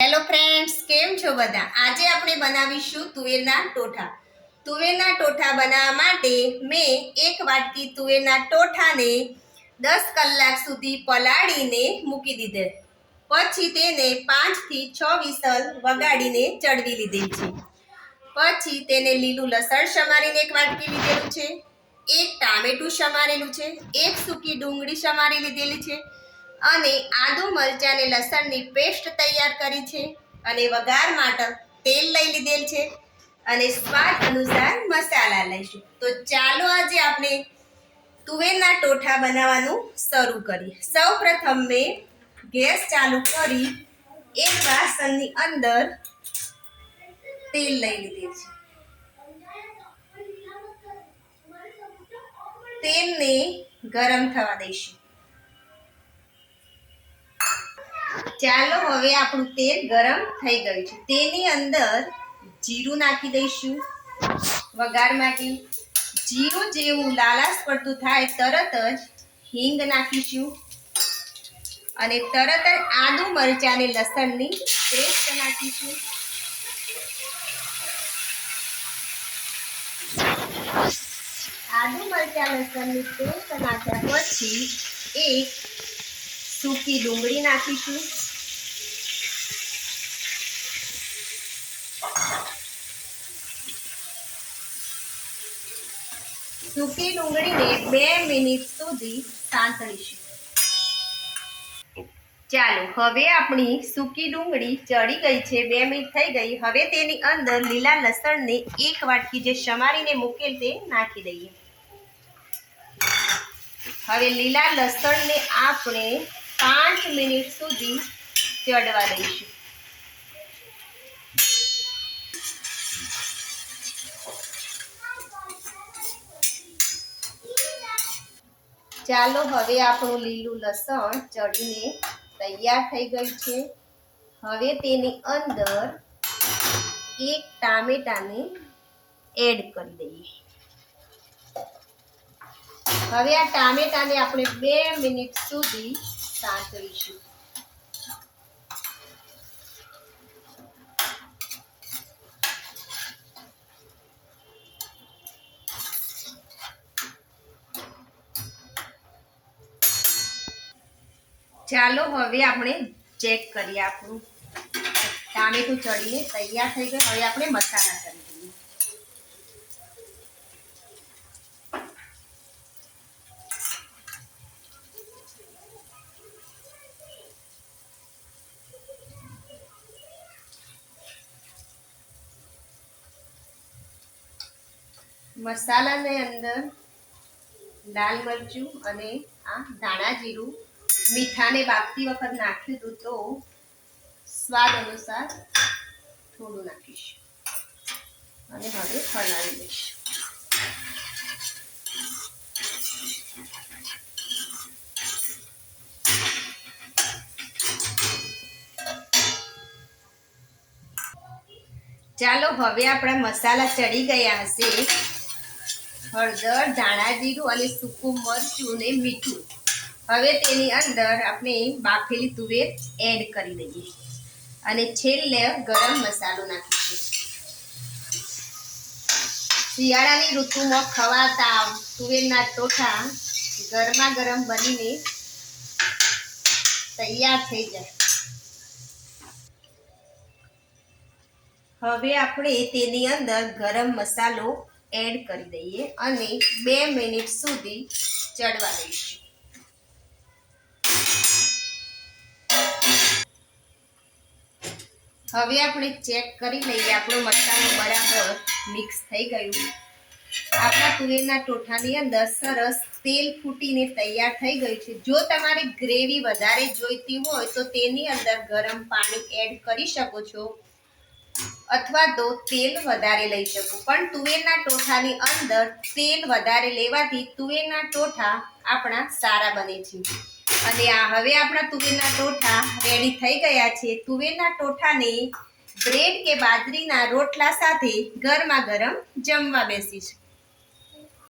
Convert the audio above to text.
Hello friends, કેમ છો બધા? આજે આપણે બનાવીશું તુવેરના ટોઠા. તુવેરના ટોઠા બનાવવા માટે મેં એક વાટકી તુવેરના ટોઠાને 10 કલાક સુધી પલાળીને મૂકી દીધેલ. પછી તેને 5 થી 6 વિસલ વગાડીને ચડવી લીધેલ છે. પછી તેને લીલું લસણ સમારીને એક વાટકી લીધેલું છે, એક ટામેટું સમારેલું છે, એક સૂકી ડુંગળી સમારી લીધેલી છે અને આદુ મરચાં અને લસણની પેસ્ટ તૈયાર કરી છે અને વઘાર માટે તેલ લઈ લીધેલ છે અને સ્વાદ અનુસાર મસાલા લઈશું. તો ચાલો આજે આપણે તુવેરના ટોઠા બનાવવાનું શરૂ કરીએ. સૌપ્રથમ મેં ગેસ ચાલુ કરી એક વાસણની અંદર તેલ લઈ લીધેલ છે. તેલને ગરમ થવા દઈશું. ચાલો હવે આપણું તેલ ગરમ થઈ ગયું છે. તેની અંદર જીરું નાખી દઈશું વઘાર માટે. જીરું જેવું લાલાશ પડતું થાય તરત જ હિંગ નાખીશું અને તરત જ આદુ મરચાં અને લસણની પેસ્ટ નાખીશું. આદુ મરચાં લસણની પેસ્ટ નાખ્યા પછી એક સૂકી ડુંગળી નાખીશું. સૂકી ડુંગળીને 2 મિનિટ સુધી સાંતળીશું. ચાલો હવે આપણી સૂકી ડુંગળી ચડી ગઈ છે, 2 મિનિટ થઈ ગઈ. હવે તેની અંદર લીલા લસણને એક વાટકી જે સમારીને મૂકેલ તે નાખી દઈએ. હવે લીલા લસણને આપણે 5 મિનિટ સુધી ચડવા દઈશું. ચાલો હવે આપણું લીલું લસણ ચડીને તૈયાર થઈ ગયું છે. હવે તેની અંદર એક ટામેટાને એડ કરી દઈએ. હવે આ ટામેટાને આપણે 2 મિનિટ સુધી સાંતળીશું. ચાલો હવે આપણે ચેક કરીએ. આપણું ટામેટું ચડીને તૈયાર થઈ ગયું. હવે આપણે મસાલા કરી દઈએ. મસાલાની અંદર લાલ મરચું અને આ ધાણા જીરું મીઠાને બાફતી વખત નાખ્યું હતું, તો સ્વાદ અનુસાર થોડું નાખીશું અને હવે હલાવી દઈશું. ચાલો હવે આપણા મસાલા ચડી ગયા હશે. હળદર, ધાણા જીરું અને સૂકું મરચું ને મીઠું. હવે તેની અંદર આપણે બાફેલી તુવેર એડ કરી દઈએ અને છેલ્લે ગરમ મસાલો નાખીશું. શિયાળાની ઋતુમાં ખવાતા તુવેરના ટોઠા ગરમા ગરમ બનીને તૈયાર થઈ જાય. હવે આપણે તેની અંદર ગરમ મસાલો એડ કરી દઈએ અને 2 મિનિટ સુધી ચડવા દઈશું. હવે આપણે ચેક કરી લઈએ. આપણો મસાલો બરાબર મિક્સ થઈ ગયું. આપણા તુવેરના ટોઠાની અંદર સરસ તેલ ફૂટીને તૈયાર થઈ ગયું છે. જો તમારે ગ્રેવી વધારે જોઈતી હોય તો તેની અંદર ગરમ પાણી એડ કરી શકો છો અથવા તો તેલ વધારે લઈ શકો. પણ તુવેરના ટોઠાની અંદર તેલ વધારે લેવાથી તુવેરના ટોઠા આપણા સારા બને છે. અને હવે આપણા તુવેરના ટોઠા રેડી થઈ ગયા છે. તુવેરના ટોઠાને બ્રેડ કે બાજરીના રોટલા સાથે ગરમા ગરમ જમવા બેસીશું.